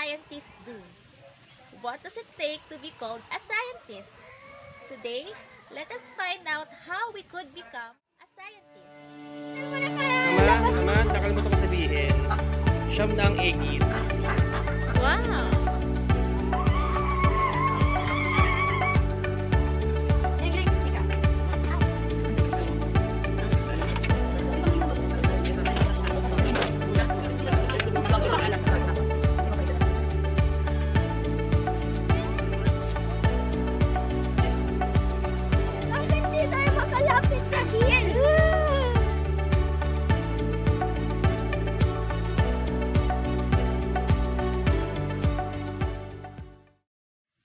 scientists do? What does it take to be called a scientist? Today, let us find out how we could become a scientist. Ama, nakalimutan ko sabihin. Siyam na ang eggies. Wow!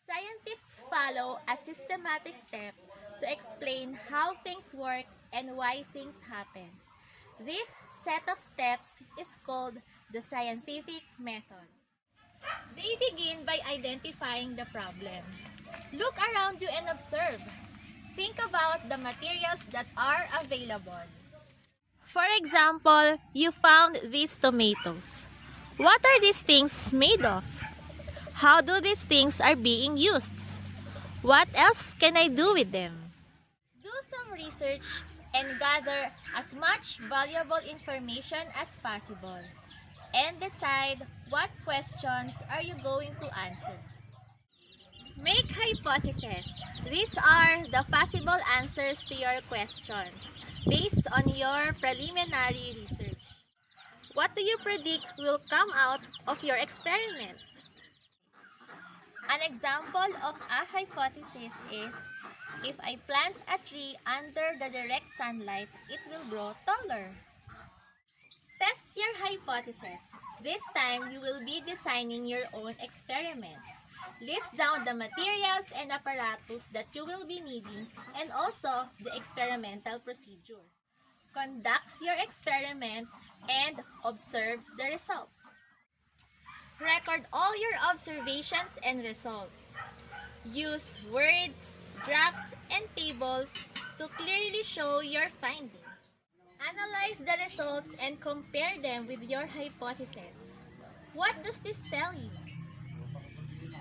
Scientists follow a systematic step to explain how things work and why things happen. This set of steps is called the scientific method. They begin by identifying the problem. Look around you and observe. Think about the materials that are available. For example, you found these tomatoes. What are these things made of? How do these things are being used? What else can I do with them? Do some research and gather as much valuable information as possible. And decide what questions are you going to answer. Make hypotheses. These are the possible answers to your questions based on your preliminary research. What do you predict will come out of your experiment? An example of a hypothesis is, if I plant a tree under the direct sunlight, it will grow taller. Test your hypothesis. This time, you will be designing your own experiment. List down the materials and apparatus that you will be needing and also the experimental procedure. Conduct your experiment and observe the results. Record all your observations and results. Use words, graphs, and tables to clearly show your findings. Analyze the results and compare them with your hypothesis. What does this tell you?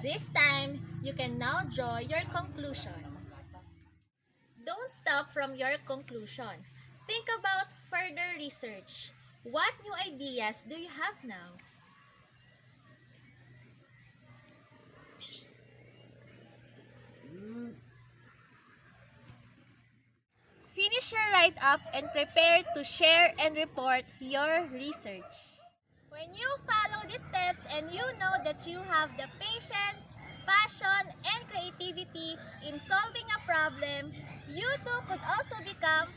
This time, you can now draw your conclusion. Don't stop from your conclusion. Think about further research. What new ideas do you have now? Finish your write-up and prepare to share and report your research. When you follow these steps and you know that you have the patience, passion, and creativity in solving a problem, you too could also become